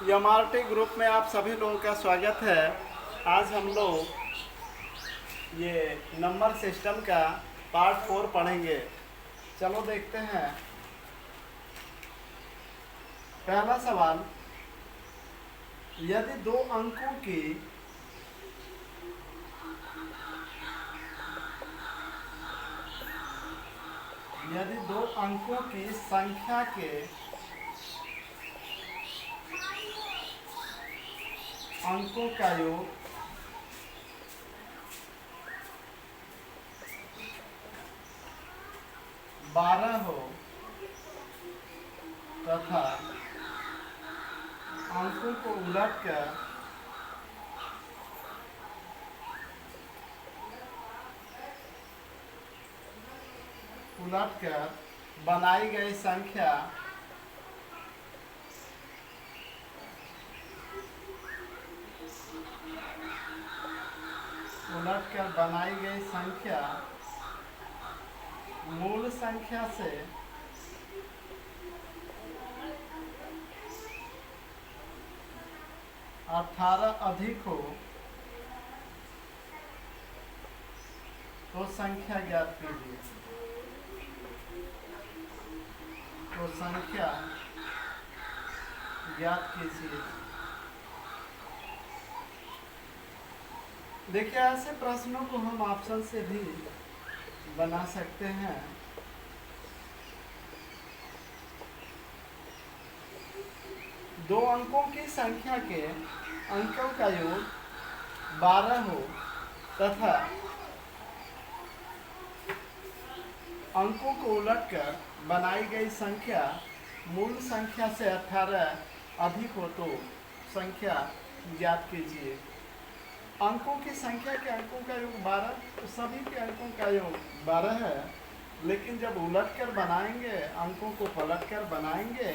MRT group में आप सभी लोगों का स्वागत है। आज हम लोग ये नंबर सिस्टम का पार्ट 4 पढ़ेंगे। चलो देखते हैं। पहला सवाल, यदि दो अंकों की संख्या के अंकों का योग 12 हो तथा अंकों को उलटकर बनाई गई संख्या मूल संख्या से 18 अधिक हो तो संख्या ज्ञात कीजिए। देखिए, ऐसे प्रश्नों को हम ऑप्शन से भी बना सकते हैं। दो अंकों की संख्या के अंकों का योग 12 हो तथा अंकों को उलटकर बनाई गई संख्या मूल संख्या से 18 अधिक हो तो संख्या ज्ञात कीजिए। अंकों की संख्या के अंकों का योग 12, तो सभी के अंकों का योग 12 है, लेकिन जब उलटकर बनाएंगे, अंकों को पलटकर बनाएंगे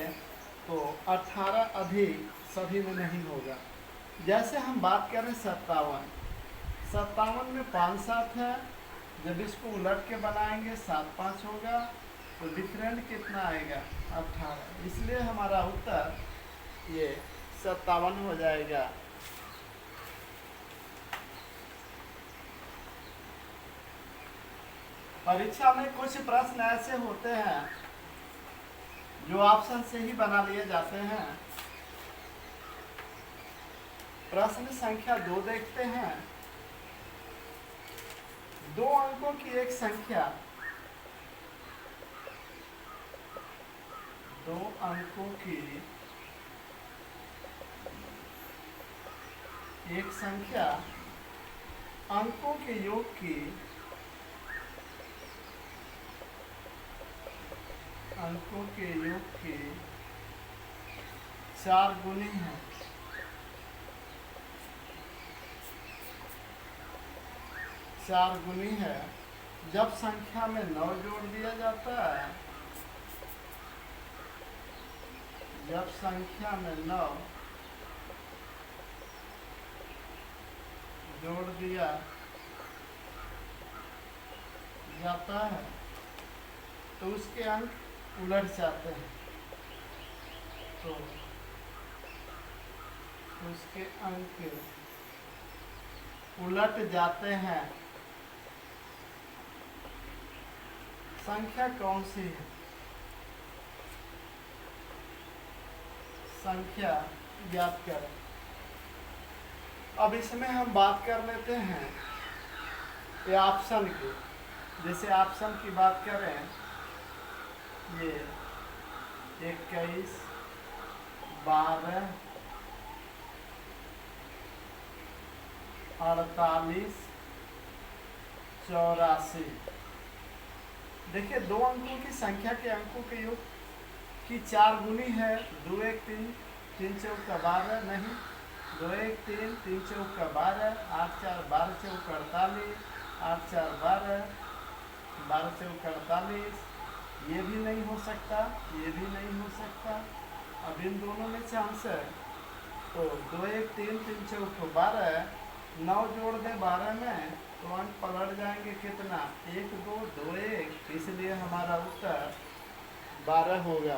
तो 18 अधिक सभी में नहीं होगा। जैसे हम बात करें 57 में 5 7 है, जब इसको उलट के बनाएंगे 7 5 होगा, तो डिफरेंट कितना आएगा? 18। इसलिए हमारा उत्तर ये 57 हो जाएगा। परीक्षा में कुछ प्रश्न ऐसे होते हैं जो ऑप्शन से ही बना लिए जाते हैं। प्रश्न संख्या 2 देखते हैं। दो अंकों की एक संख्या अंकों के योग की 4 गुनी है। जब संख्या में 9 जोड़ दिया जाता है, तो उसके अंक उलट जाते हैं। तो उसके अंक उलट जाते हैं। संख्या कौन सी है? संख्या ज्ञात करें। अब इसमें हम बात कर लेते हैं ये ऑप्शन की। जैसे ऑप्शन की बात करें, ये 21 12 48 84। देखिए, दो अंकों की संख्या के अंकों के योग की 4 गुनी है। 2 1 3 3 चौका 12, नहीं 2 1 3 3 चौका 12, 8 4 12 चौका 48, 8 4 12 12 चौका 48। ये भी नहीं हो सकता, ये भी नहीं हो सकता। अब इन दोनों में चांस है, तो 2 1 3 3 चौका 12, 9 जोड़ दे 12 में तो अंक पलट जाएंगे। कितना? 1 2 2 1। इसलिए हमारा उत्तर 12 होगा।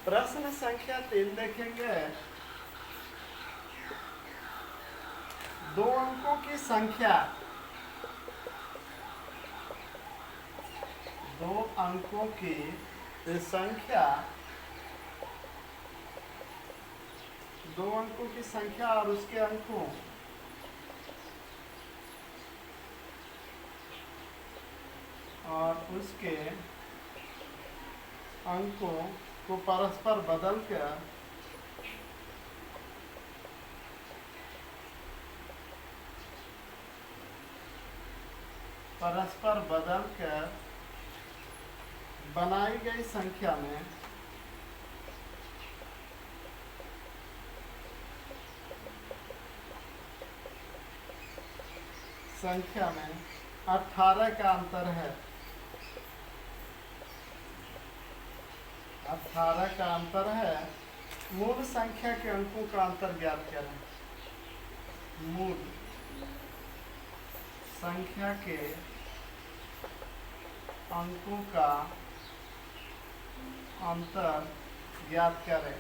प्रश्न संख्या 3 देखेंगे। दो अंकों की संख्या, दो अंकों की संख्या, दो अंकों की संख्या और उसके अंकों को परस्पर बदलकर बनाई गई संख्या में संख्या में 18 का अंतर है। 18 का अंतर है। मूल संख्या के अंकों का अंतर ज्ञात करें। मूल संख्या के अंकों का अंतर ज्ञात करें।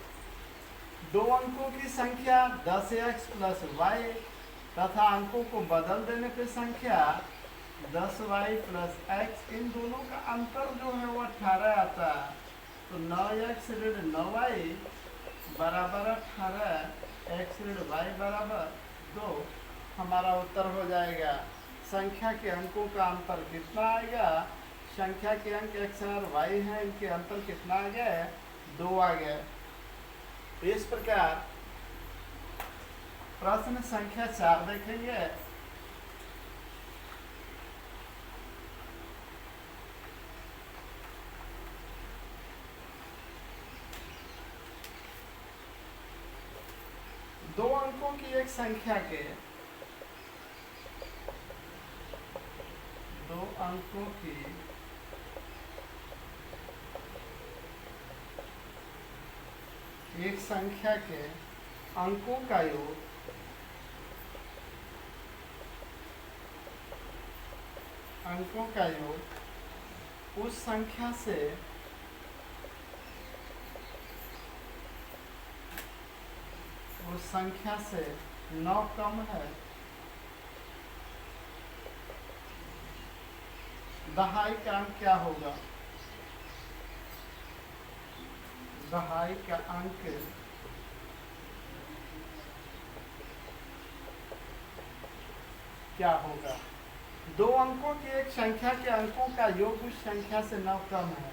दो अंकों की संख्या 10x प्लस वाई तथा अंकों को बदल देने पर संख्या 10y प्लस x, इन दोनों का अंतर जो है वो 18 आता है। तो 9x ऋण 9y बराबर 18, x ऋण y बराबर 2 हमारा उत्तर हो जाएगा। संख्या के अंकों का अंतर कितना आएगा? संख्या के अंक x और y हैं, इनके अंतर कितना आ गया? 2 आ गया। इस प्रकार प्रश्न संख्या 4 देखेंगे। दो अंकों की एक संख्या के, दो अंकों की एक संख्या के अंकों का योग उस संख्या से उस संख्या से 9 कम है। दहाई का अंक क्या होगा? दहाई का अंक क्या होगा? दो अंकों की एक संख्या के अंकों का योग उस संख्या से 9 कम है।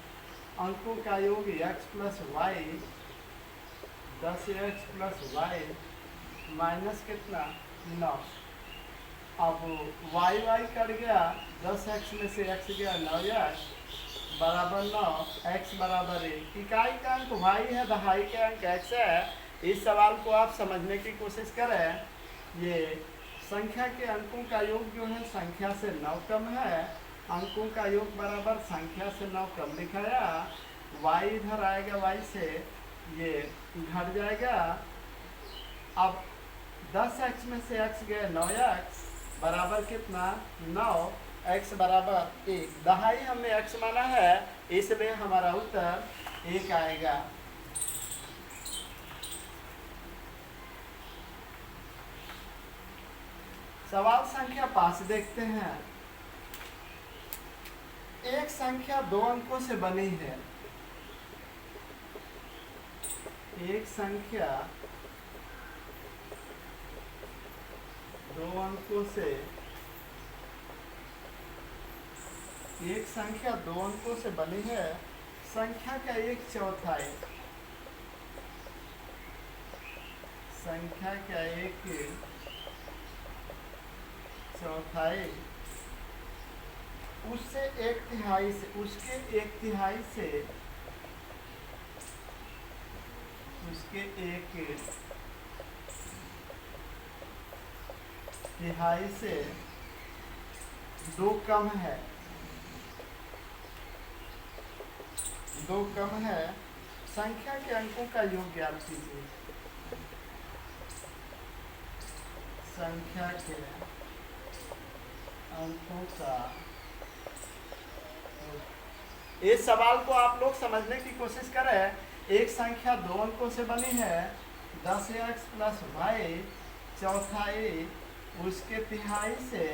अंकों का योग x plus y, 10x plus y minus कितना? 9। अब वाई कट गया, 10x में से x गया 9x बराबर 9, x बराबर 1। इकाई का अंक y है, दहाई का अंक x है। इस सवाल को आप समझने की कोशिश करें। ये संख्या के अंकों का योग जो है संख्या से 9 कम है। अंकों का योग बराबर संख्या से 9 कम दिखाया। y इधर आएगा, y से ये घट जाएगा। अब 10x में से x गए 9x बराबर कितना? 9, x बराबर 1। दहाई हमने x माना है, इसलिए हमारा उत्तर 1 आएगा। सवाल संख्या 5 देखते हैं। एक संख्या 2 अंकों से बनी है। एक संख्या 2 अंकों से, एक संख्या 2 अंकों से बनी है। संख्या का 1/4, संख्या का 1/4 उससे 1/3 से, उसके 1/3 से, उसके 1/3 से 2 कम है। 2 कम है। संख्या के अंकों का योग ज्ञात कीजिए। संख्या के अंकों का, इस सवाल को आप लोग समझने की कोशिश करें। एक संख्या दो अंकों से बनी है 10x प्लस वाई चौथाई उसके तिहाई से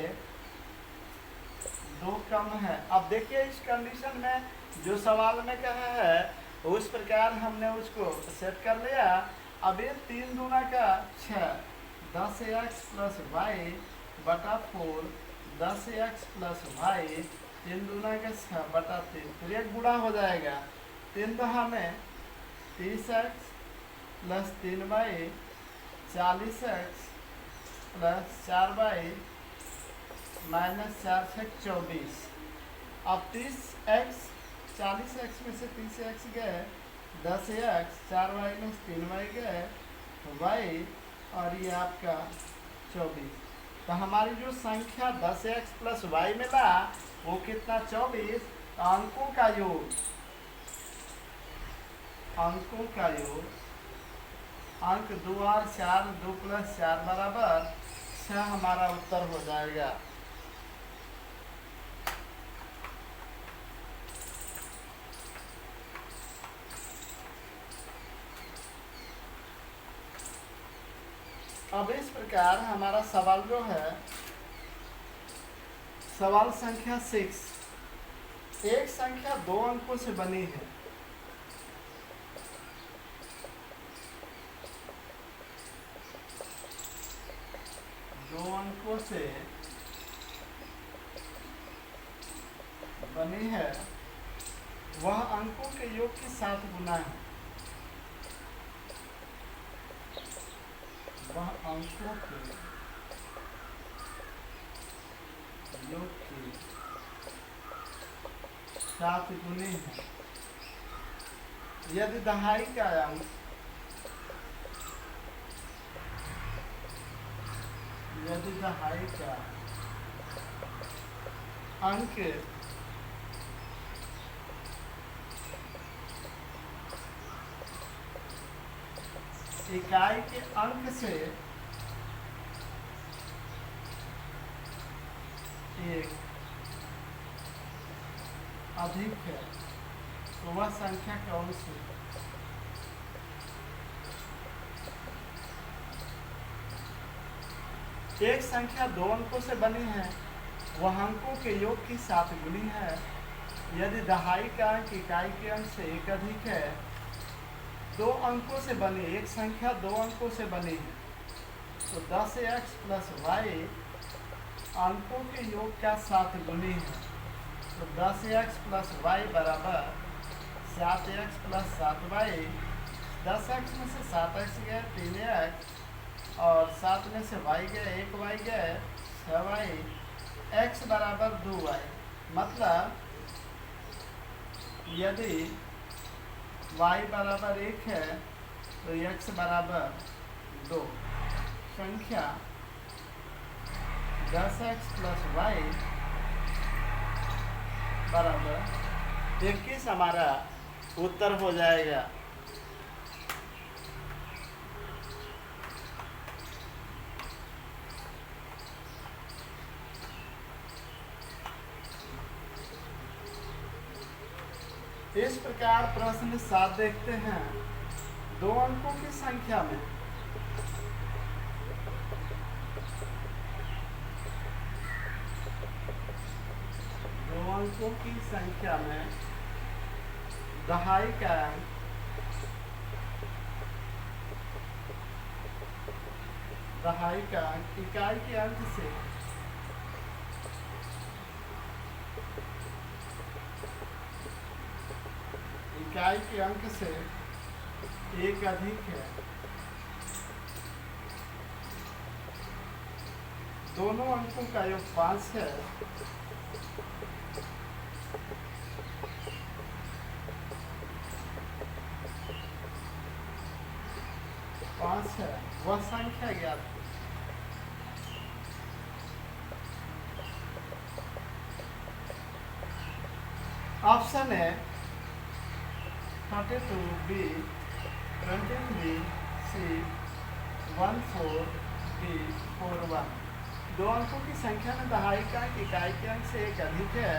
दो कम है। अब देखिए इस कंडीशन में जो सवाल में कहा है उस प्रकार हमने उसको सेट कर लिया। अब ये 3 दूना का 6 10x प्लस वाई बटा 4 10x प्लस वाई 3 दूना का 6 बटा 3 फिर एक गुणा हो जाएगा 3 दहा में 30x plus 3 y 40x plus 4 y minus 4 से 24। अब 30x 40x में से 30x गए 10x 4 माइनस 3 वाई गए वाई और ये आपका 24। तो हमारी जो संख्या 10x प्लस वाई मिला वो कितना 24। अंकों का योग अंक 2 और 4 2 प्लस 4 बराबर 6 हमारा उत्तर हो जाएगा। अब इस प्रकार हमारा सवाल जो है सवाल संख्या 6 एक संख्या दो अंकों से बनी है दो अंकों से बनी है वह अंकों के योग के साथ गुना है। वह अंकों के योग के साथ गुने हैं यदि दहाई का अंक अंक इकाई के अंक से एक अधिक है तो वह संख्या कौन सी है? एक संख्या दो अंकों से बनी है वह अंकों के योग की 7 गुनी है यदि दहाई का अंक इकाई के अंक से एक अधिक है। दो अंकों से बनी एक संख्या दो अंकों से बनी है तो 10x प्लस वाई अंकों के योग का 7 गुनी है तो 10x प्लस वाई बराबर 7x प्लस 7 वाई 10x में से 7x गए 3x और 7 में से y गए 1 y गए 6 y x बराबर 2 y। मतलब यदि y बराबर 1 है तो x बराबर 2। संख्या 10x प्लस वाई बराबर 21 हमारा उत्तर हो जाएगा। इस प्रकार प्रश्न 7 देखते हैं दो अंकों की संख्या में दहाई का अंक इकाई के अंक से एक अधिक है। दोनों अंकों का योग 5 है वह संख्या ज्ञात है। ऑप्शन है 32 B 23 C 14 D 41। दो अंकों की संख्या में दहाई का अंक इकाई के अंक से एक अधिक है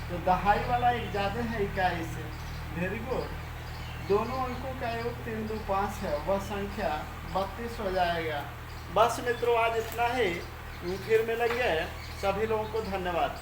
तो दहाई वाला एक ज़्यादा है इकाई से। Very good. दोनों अंकों का योग 3 2 5 है, वह संख्या 32 हो जाएगा। बस मित्रों आज इतना ही, फिर मिलेंगे। सभी लोगों को धन्यवाद।